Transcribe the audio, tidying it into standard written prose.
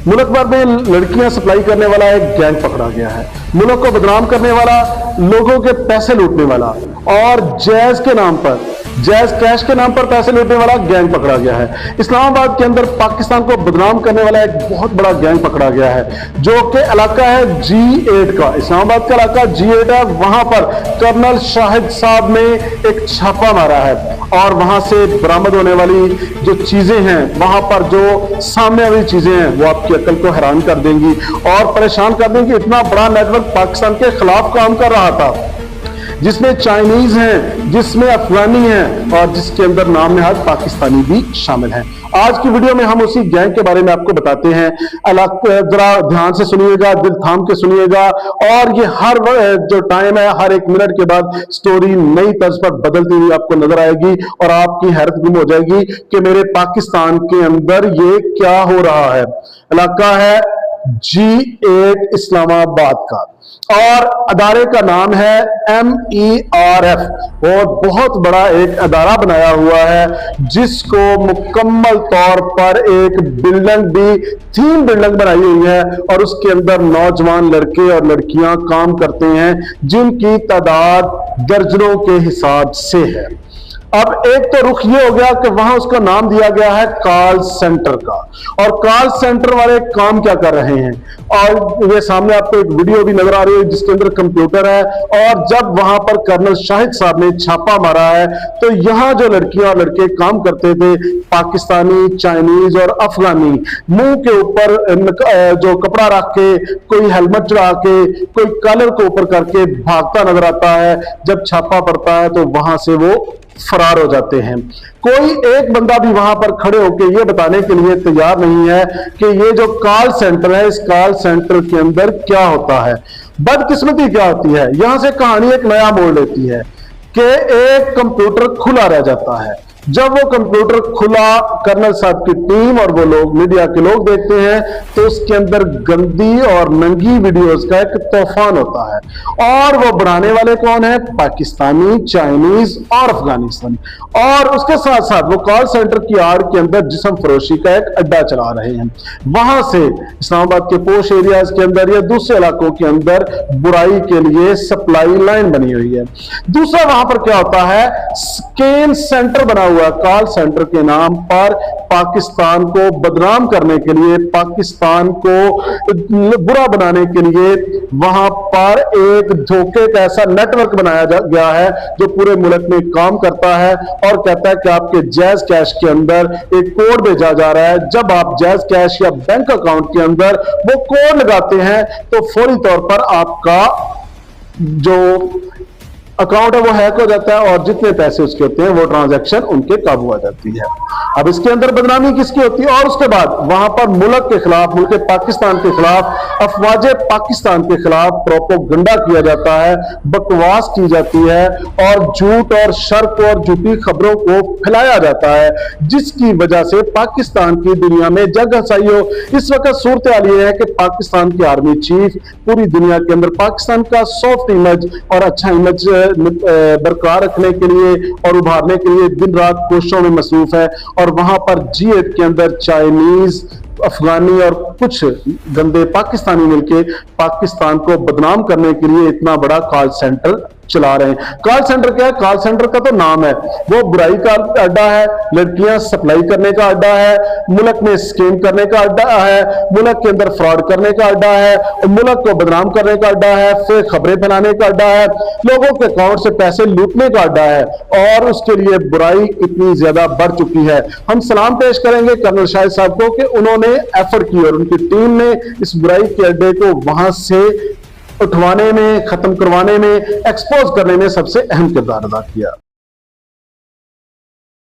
मुल्क भर में लड़कियां सप्लाई करने वाला एक गैंग पकड़ा गया है। मुल्क को बदनाम करने वाला, लोगों के पैसे लूटने वाला और जैज के नाम पर, जैज कैश के नाम पर पैसे लूटने वाला गैंग पकड़ा गया है। इस्लामाबाद के अंदर पाकिस्तान को बदनाम करने वाला एक बहुत बड़ा गैंग पकड़ा गया है, जो कि इलाका है G8 का। इस्लामाबाद का इलाका G8 है। वहां पर कर्नल शाहिद साहब ने एक छापा मारा है और वहां से बरामद होने वाली जो चीजें हैं, वहां पर जो सामने वाली चीजें हैं, वो आपकी अकल को हैरान कर देंगी और परेशान कर देंगी। इतना बड़ा नेटवर्क पाकिस्तान के खिलाफ काम कर रहा था, जिसमें चाइनीज हैं, जिसमें अफगानी हैं और जिसके अंदर नाम नहाद पाकिस्तानी भी शामिल हैं। आज की वीडियो में हम उसी गैंग के बारे में आपको बताते हैं। जरा ध्यान से सुनिएगा, दिल थाम के सुनिएगा। और ये हर जो टाइम है, हर एक मिनट के बाद स्टोरी नई तर्ज पर बदलती हुई आपको नजर आएगी और आपकी हैरत गुम हो जाएगी कि मेरे पाकिस्तान के अंदर ये क्या हो रहा है। इलाका है G8 इस्लामाबाद का और अदारे का नाम है MERF और बहुत बड़ा एक अदारा बनाया हुआ है, जिसको मुकम्मल तौर पर एक बिल्डिंग भी, 3 बिल्डिंग बनाई हुई है और उसके अंदर नौजवान लड़के और लड़कियां काम करते हैं, जिनकी तादाद दर्जनों के हिसाब से है। अब एक तो रुख ये हो गया कि वहां उसका नाम दिया गया है कॉल सेंटर का, और कॉल सेंटर वाले काम क्या कर रहे हैं। और ये सामने आपको एक वीडियो भी नजर आ रही है जिसके अंदर कंप्यूटर है। और जब वहां पर कर्नल शाहिद साहब ने छापा मारा है, तो यहां जो लड़कियां और लड़के काम करते थे, पाकिस्तानी, चाइनीज और अफगानी, मुंह के ऊपर जो कपड़ा रख के, कोई हेलमेट चढ़ा के, कोई कॉलर को ऊपर करके भागता नजर आता है। जब छापा पड़ता है तो वहां से वो फरार हो जाते हैं। कोई एक बंदा भी वहां पर खड़े होकर यह बताने के लिए तैयार नहीं है कि ये जो कॉल सेंटर है, इस कॉल सेंटर के अंदर क्या होता है। बदकिस्मती क्या होती है, यहां से कहानी एक नया मोड़ लेती है कि एक कंप्यूटर खुला रह जाता है। जब वो कंप्यूटर खुला कर्नल साहब की टीम और वो लोग, मीडिया के लोग देखते हैं, तो उसके अंदर गंदी और नंगी वीडियोस का एक तूफान होता है। और वो बनाने वाले कौन है? पाकिस्तानी, चाइनीज और अफगानिस्तानी। और उसके साथ साथ वो कॉल सेंटर की आड़ के अंदर जिस्म फरोशी का एक अड्डा चला रहे हैं। वहां से इस्लामाबाद के पोश एरियाज के अंदर या दूसरे इलाकों के अंदर बुराई के लिए सप्लाई लाइन बनी हुई है। दूसरा वहां पर क्या होता है, स्कैम सेंटर बना हुआ कॉल सेंटर के नाम पर पाकिस्तान को बदनाम करने के लिए, पाकिस्तान को बुरा बनाने के लिए वहां पर एक धोखे का ऐसा नेटवर्क बनाया गया है जो पूरे मुल्क में काम करता है और कहता है कि आपके जैज कैश के अंदर एक कोड भेजा जा रहा है। जब आप जैज कैश या बैंक अकाउंट के अंदर वो कोड लगाते हैं तो फौरी तौर पर आपका जो अकाउंट है वो हैक हो जाता है और जितने पैसे उसके होते हैं वो ट्रांजैक्शन उनके काबू आ जाती है। अब इसके अंदर बदनामी किसकी होती है? और उसके बाद वहां पर मुल्क के खिलाफ, मुल्क पाकिस्तान के खिलाफ, अफवाज पाकिस्तान के खिलाफ प्रोपेगेंडा किया जाता है, बकवास की जाती है और झूठ और शर्क और झूठी खबरों को फैलाया जाता है, जिसकी वजह से पाकिस्तान की दुनिया में जग हसाई हो। इस वक्त सूरत हाल ये है कि पाकिस्तान की आर्मी चीफ पूरी दुनिया के अंदर पाकिस्तान का सॉफ्ट इमेज और अच्छा इमेज बरकरार रखने के लिए और उभारने के लिए दिन रात कोशिशों में मसरूफ है। और वहां पर G8 के अंदर चाइनीज, अफगानी और कुछ गंदे पाकिस्तानी मिलके पाकिस्तान को बदनाम करने के लिए इतना बड़ा कॉल सेंटर चला रहे हैं। कॉल सेंटर क्या है? कॉल सेंटर का तो नाम है, वो बुराई का अड्डा है, लड़कियां सप्लाई करने का अड्डा है, मुल्क में स्कैम करने का अड्डा है, मुल्क के अंदर फ्रॉड करने का अड्डा है, मुल्क को बदनाम करने का अड्डा है, फेक खबरें फैलाने का अड्डा है, लोगों के अकाउंट से पैसे लूटने का अड्डा है। और उसके लिए बुराई कितनी ज्यादा बढ़ चुकी है। हम सलाम पेश करेंगे कर्नल शाहिद साहब को कि उन्होंने एफर्ट की और उनकी टीम ने इस बुराई के अड्डे को वहां से उठवाने में, खत्म करवाने में, एक्सपोज करने में सबसे अहम किरदार अदा किया।